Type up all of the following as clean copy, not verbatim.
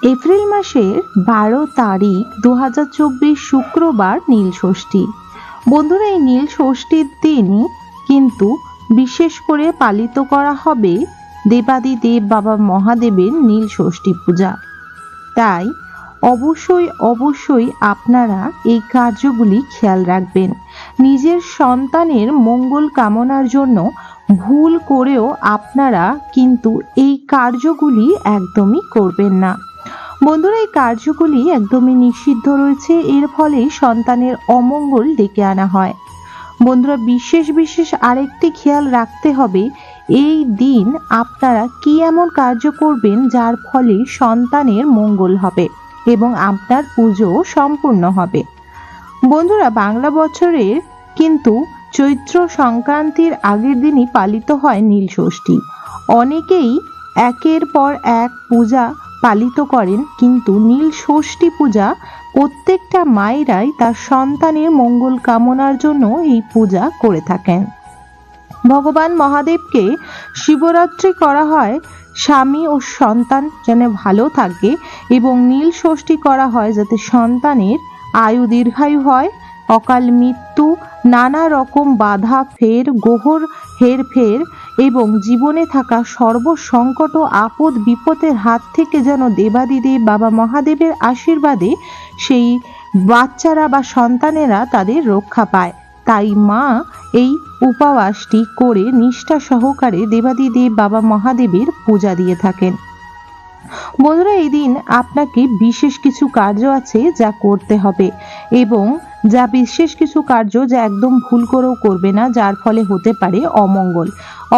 April মাসের 12 তারিখ 2024 শুক্রবার নীল ষষ্ঠী। বন্ধুরা, এই নীল ষষ্ঠীর দিন কিন্তু বিশেষ করে পালিত করা হবে দেবাদিদেব বাবা মহাদেবের নীল ষষ্ঠী পূজা। তাই অবশ্যই আপনারা এই কার্যগুলি খেয়াল রাখবেন। নিজের সন্তানের মঙ্গল কামনার জন্য ভুল করেও আপনারা কিন্তু এই কার্যগুলি একদমই করবেন না। বন্ধুরা, এই কার্যগুলি একদমই নিষিদ্ধ রয়েছে, এর ফলে সন্তানের অমঙ্গল ডেকে আনা হয়। বন্ধুরা, বিশেষ আরেকটি খেয়াল রাখতে হবে, এই দিন আপনারা কি এমন কার্য করবেন যার ফলে সন্তানের মঙ্গল হবে এবং আপনার পুজো সম্পূর্ণ হবে। বন্ধুরা, বাংলা বছরের কিন্তু চৈত্র সংক্রান্তির আগের দিনই পালিত হয় নীল ষষ্ঠী। অনেকেই একের পর এক পূজা পালিত করেন, কিন্তু নীল ষষ্ঠী পূজা প্রত্যেকটা মায়েরাই তার সন্তানের মঙ্গল কামনার জন্য এই পূজা করে থাকেন। ভগবান মহাদেবকে শিবরাত্রি করা হয় স্বামী ও সন্তান যেন ভালো থাকে, এবং নীল ষষ্ঠী করা হয় যাতে সন্তানের আয়ু দীর্ঘায়ু হয়, অকাল মৃত্যু, নানা রকম বাধা গ্রহর হেরফের এবং জীবনে থাকা সর্বসংকট ও আপদ বিপদের হাত থেকে যেন দেবাদিদেব বাবা মহাদেবের আশীর্বাদে সেই বাচ্চারা বা সন্তানেরা তাদের রক্ষা পায়। তাই মা এই উপবাসটি করে নিষ্ঠা সহকারে দেবাদিদেব বাবা মহাদেবের পূজা দিয়ে থাকেন। বন্ধুরা, এই দিন আপনাকে বিশেষ কিছু কার্য আছে যা করতে হবে, এবং বিশেষ কিছু কার্য যা একদম ভুল করেও করবে না, যার ফলে হতে পারে অমঙ্গল।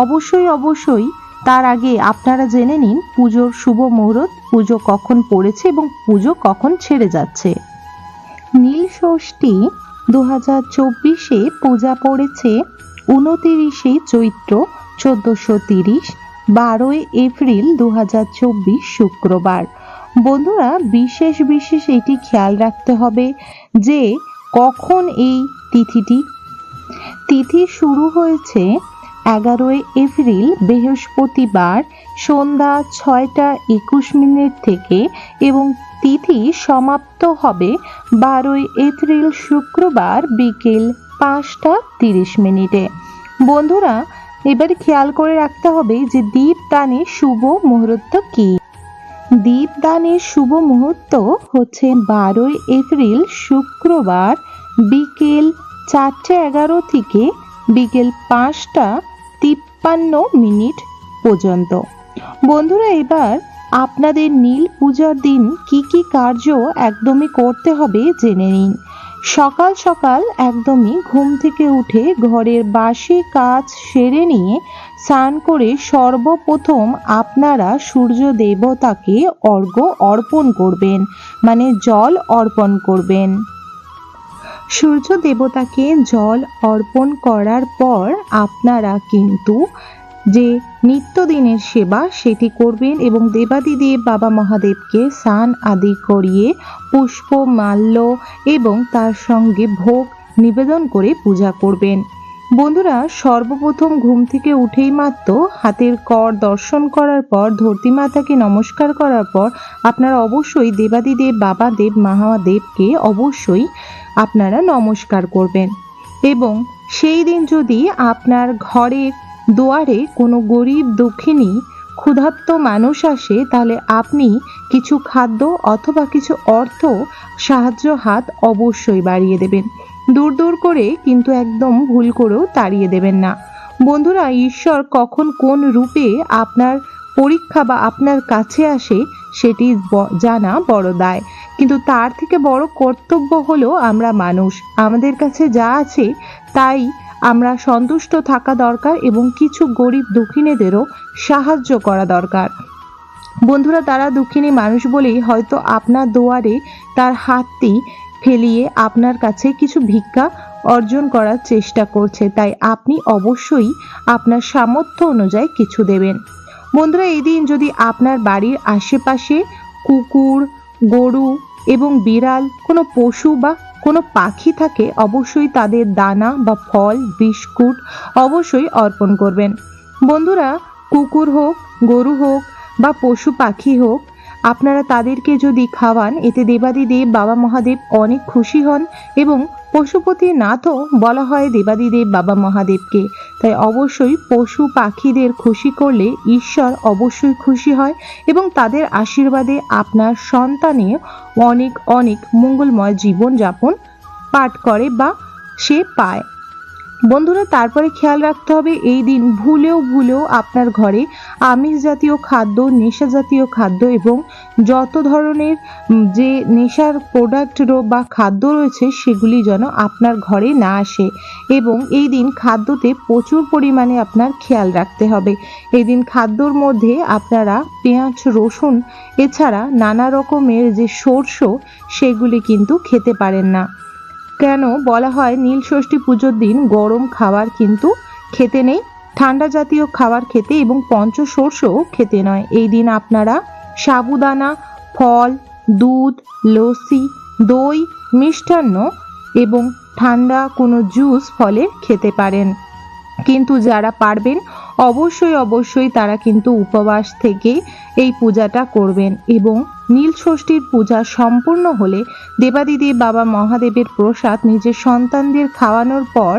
অবশ্যই তার আগে আপনারা জেনে নিন পুজোর শুভ মুহূর্ত, পুজো কখন পড়েছে এবং পুজো কখন ছেড়ে যাচ্ছে। নীল ষষ্ঠী 2024-এ পূজা পড়েছে 29শে চৈত্র 1430, 12 এপ্রিল 2024 শুক্রবার। বন্ধুরা, বিশেষ এটি খেয়াল রাখতে হবে যে কখন এই তিথি শুরু হয়েছে 11 এপ্রিল বৃহস্পতিবার সন্ধ্যা 6টা 21 থেকে, এবং তিথি সমাপ্ত হবে 12 এপ্রিল শুক্রবার বিকেল 5টা 30। বন্ধুরা, এবারে খেয়াল করে রাখতে হবে যে দীপদানের শুভ মুহূর্ত কি। দীপদানের শুভ মুহূর্ত হচ্ছে 12 এপ্রিল শুক্রবার বিকেল 4টা 11 থেকে বিকেল 5টা 53 পর্যন্ত। বন্ধুরা, এবার আপনাদের নীল পূজার দিন কি কার্য একদমই করতে হবে জেনে নিন। সকাল সকাল একদমই ঘুম থেকে উঠে ঘরের বাসি কাজ সেরে নিয়ে স্নান করে সর্বপ্রথম আপনারা সূর্য দেবতাকে অর্ঘ্য অর্পণ করবেন, মানে জল অর্পণ করবেন। সূর্য দেবতাকে জল অর্পণ করার পর আপনারা কিন্তু যে নিত্যদিনের সেবা সেটি করবেন, এবং দেবাদিদেব বাবা মহাদেবকে স্নান আদি করিয়ে পুষ্প মাল্য এবং তার সঙ্গে ভোগ নিবেদন করে পূজা করবেন। বন্ধুরা, সর্বপ্রথম ঘুম থেকে উঠেই মাত্র হাতের কর দর্শন করার পর ধরতী মাতাকে নমস্কার করার পর আপনারা অবশ্যই দেবাদিদেব বাবা দেব মহাদেবকে অবশ্যই আপনারা নমস্কার করবেন। এবং সেই দিন যদি আপনার ঘরের দুয়ারে কোনো গরিব দুঃখিনী ক্ষুধার্ত মানুষ আসে, তাহলে আপনি কিছু খাদ্য অথবা কিছু অর্থ সাহায্য হাত অবশ্যই বাড়িয়ে দেবেন। দূর করে কিন্তু একদম ভুল করেও তাড়িয়ে দেবেন না। বন্ধুরা, ঈশ্বর কখন কোন রূপে আপনার পরীক্ষা বা আপনার কাছে আসে সেটি জানা বড় দায়, কিন্তু তার থেকে বড় কর্তব্য হলো আমরা মানুষ, আমাদের কাছে যা আছে তাই আমরা সন্তুষ্ট থাকা দরকার, এবং কিছু গরিব দুঃখিনীদেরও সাহায্য করা দরকার। বন্ধুরা, তারা দুঃখিনী মানুষ বলেই হয়তো আপনার দুয়ারে তার হাতটি ফেলিয়ে আপনার কাছে কিছু ভিক্ষা অর্জন করার চেষ্টা করছে, তাই আপনি অবশ্যই আপনার সামর্থ্য অনুযায়ী কিছু দেবেন। বন্ধুরা, এই দিন যদি আপনার বাড়ির আশেপাশে কুকুর, গরু এবং বিড়াল, কোনো পশু বা কোনো পাখি থাকে, অবশ্যই তাদের দানা বা ফল, বিস্কুট অবশ্যই অর্পণ করবেন। বন্ধুরা, কুকুর হোক, গরু হোক বা পশু পাখি হোক, আপনারা তাদেরকে যদি খাওয়ান, এতে দেবাদিদেব বাবা মহাদেব অনেক খুশি হন এবং পশুপতিনাথও বলা হয় দেবাদিদেব বাবা মহাদেবকে। তাই অবশ্যই পশু পাখিদের খুশি করলে ঈশ্বর অবশ্যই খুশি হয় এবং তাদের আশীর্বাদে আপনার সন্তানের অনেক অনেক মঙ্গলময় জীবনযাপন পাঠ করে বা সে পায়। বন্ধুরা, তারপরে খেয়াল রাখতে হবে এই দিন ভুলেও আপনার ঘরে আমিষ জাতীয় খাদ্য, নেশা জাতীয় খাদ্য এবং যত ধরনের যে নেশার প্রোডাক্ট বা খাদ্য রয়েছে সেগুলি যেন আপনার ঘরে না আসে এবং এই দিন খাদ্যতে প্রচুর পরিমাণে আপনার খেয়াল রাখতে হবে। এই দিন খাদ্যর মধ্যে আপনারা পেঁয়াজ, রসুন এছাড়া নানা রকমের যে সর্ষ সেগুলি কিন্তু খেতে পারেন না। কেন বলা হয় নীল ষষ্ঠী পুজোর দিন গরম খাবার কিন্তু খেতে নেই, ঠান্ডা জাতীয় খাবার খেতে এবং পঞ্চশস্যও খেতে নয়। এই দিন আপনারা সাবুদানা, ফল, দুধ, লস্যি, দই, মিষ্টান্ন এবং ঠান্ডা কোনো জুস ফলে খেতে পারেন। কিন্তু যারা পারবেন অবশ্যই তারা কিন্তু উপবাস থেকে এই পূজাটা করবেন এবং নীল ষষ্ঠীর পূজা সম্পূর্ণ হলে দেবাদিদেব বাবা মহাদেবের প্রসাদ নিজের সন্তানদের খাওয়ানোর পর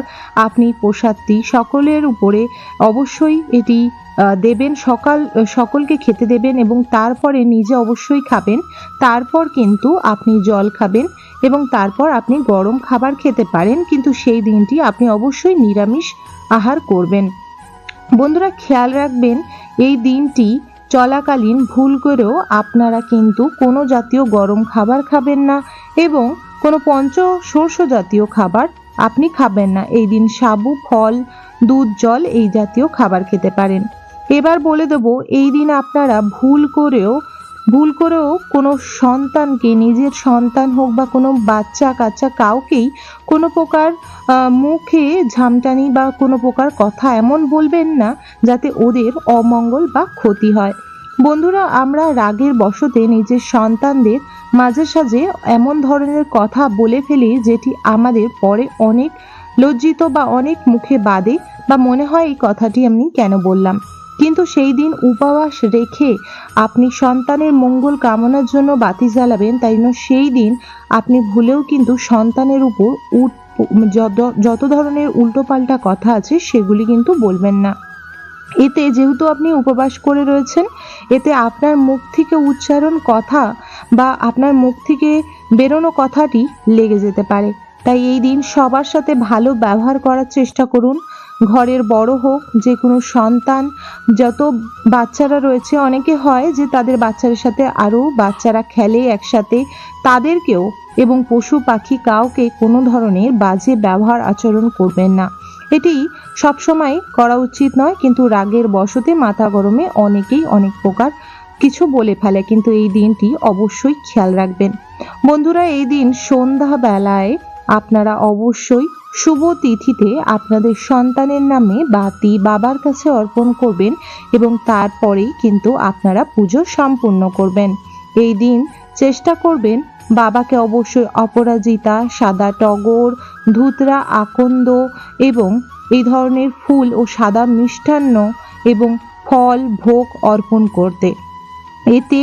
আপনি প্রসাদটি সকলের উপরে অবশ্যই এটি দেবেন, সকলকে খেতে দেবেন এবং তারপরে নিজে অবশ্যই খাবেন। তারপর কিন্তু আপনি জল খাবেন এবং তারপর আপনি গরম খাবার খেতে পারেন, কিন্তু সেই দিনটি আপনি অবশ্যই নিরামিষ আহার করবেন। বন্ধুরা, খেয়াল রাখবেন এই দিনটি চলাকালীন ভুল করেও আপনারা কিন্তু কোনো জাতীয় গরম খাবার খাবেন না এবং কোনো পঞ্চশস্য জাতীয় খাবার আপনি খাবেন না। এই দিন সাবু, ফল, দুধ, জল এই জাতীয় খাবার খেতে পারেন। এবার বলে দেব এই দিন আপনারা ভুল করেও কোনো সন্তানকে, নিজের সন্তান হোক বা কোনো বাচ্চা কাচ্চা কাউকেই কোনো প্রকার মুখে ঝামটানি বা কোনো প্রকার কথা এমন বলবেন না যাতে ওদের অমঙ্গল বা ক্ষতি হয়। বন্ধুরা, আমরা রাগের বশতে নিজের সন্তানদের মাঝে সাঝে এমন ধরনের কথা বলে ফেলি যেটি আমাদের পরে অনেক লজ্জিত বা অনেক মুখে বাদে বা মনে হয় এই কথাটি আমি কেন বললাম। কিন্তু সেই দিন উপবাস রেখে আপনি সন্তানের মঙ্গল কামনার জন্য বাতি জ্বালাবেন, তাই জন্য সেই দিন আপনি ভুলেও কিন্তু সন্তানের উপর যত ধরনের উল্টোপাল্টা কথা আছে সেগুলি কিন্তু বলবেন না। এতে যেহেতু আপনি উপবাস করে রয়েছেন, এতে আপনার মুখ থেকে উচ্চারণ কথা বা আপনার মুখ থেকে বেরোনো কথাটি লেগে যেতে পারে। তাই এই দিন সবার সাথে ভালো ব্যবহার করার চেষ্টা করুন। ঘরের বড় হোক, যে কোনো সন্তান, যত বাচ্চারা রয়েছে, অনেকে হয় যে তাদের বাচ্চাদের সাথে আরও বাচ্চারা খেলে একসাথে, তাদেরকেও এবং পশু পাখি কাউকে কোনো ধরনের বাজে ব্যবহার আচরণ করবেন না। এটি সবসময় করা উচিত নয়, কিন্তু রাগের বশতে মাথা গরমে অনেকেই অনেক প্রকার কিছু বলে ফেলে, কিন্তু এই দিনটি অবশ্যই খেয়াল রাখবেন। বন্ধুরা, এই দিন সন্ধ্যা বেলায় আপনারা অবশ্যই শুভ তিথিতে আপনাদের সন্তানের নামে বাতি বাবার কাছে অর্পণ করবেন এবং তারপরেই কিন্তু আপনারা পুজো সম্পূর্ণ করবেন। এই দিন চেষ্টা করবেন বাবাকে অবশ্যই অপরাজিতা, সাদা টগর, ধুতরা, আকন্দ এবং এই ধরনের ফুল ও সাদা মিষ্টান্ন এবং ফল ভোগ অর্পণ করতে। এতে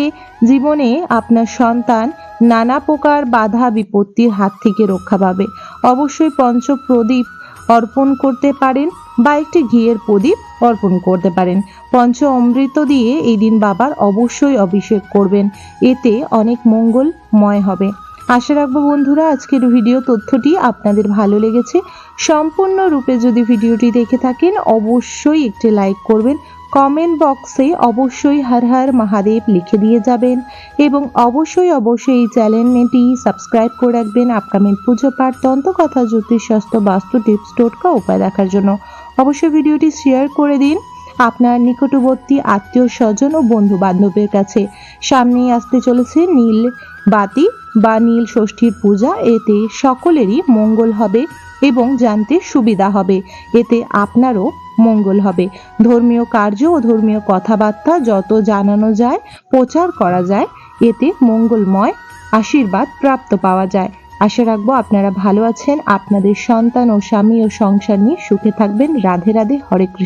জীবনে আপনার সন্তান নানা প্রকার বাধা বিপত্তির হাত থেকে রক্ষা পাবে। অবশ্যই পঞ্চপ্রদীপ অর্পণ করতে পারেন বা একটি ঘিয়ের প্রদীপ অর্পণ করতে পারেন। পঞ্চ অমৃত দিয়ে এই দিন বাবার অবশ্যই অভিষেক করবেন, এতে অনেক মঙ্গলময় হবে। আশা রাখবো বন্ধুরা আজকের ভিডিও তথ্যটি আপনাদের ভালো লেগেছে। সম্পূর্ণরূপে যদি ভিডিওটি দেখে থাকেন অবশ্যই একটি লাইক করবেন, কমেন্ট বক্সে অবশ্যই হর হর মহাদেব লিখে দিয়ে যাবেন এবং অবশ্যই এই চ্যানেলটি সাবস্ক্রাইব করে রাখবেন আপকামিং পুজো পাঠ, তন্ত্রকথা, জ্যোতিষশাস্ত্র, বাস্তু টিপস, টোটকা উপায় দেখার জন্য। অবশ্যই ভিডিওটি শেয়ার করে দিন আপনার নিকটবর্তী আত্মীয় স্বজন ও বন্ধু বান্ধবের কাছে। সামনেই আসতে চলেছে নীল বাতি বা নীল ষষ্ঠীর পূজা, এতে সকলেরই মঙ্গল হবে এবং জানতে সুবিধা হবে, এতে আপনারও মঙ্গল হবে। ধর্মীয় কার্য ও ধর্মীয় কথাবার্তা যত জানানো যায়, প্রচার করা যায়, এতে মঙ্গলময় আশীর্বাদ প্রাপ্ত পাওয়া যায়। আশা রাখবো আপনারা ভালো আছেন, আপনাদের সন্তান ও স্বামী ও সংসার নিয়ে সুখে থাকবেন। রাধে রাধে, হরে কৃষ্ণ।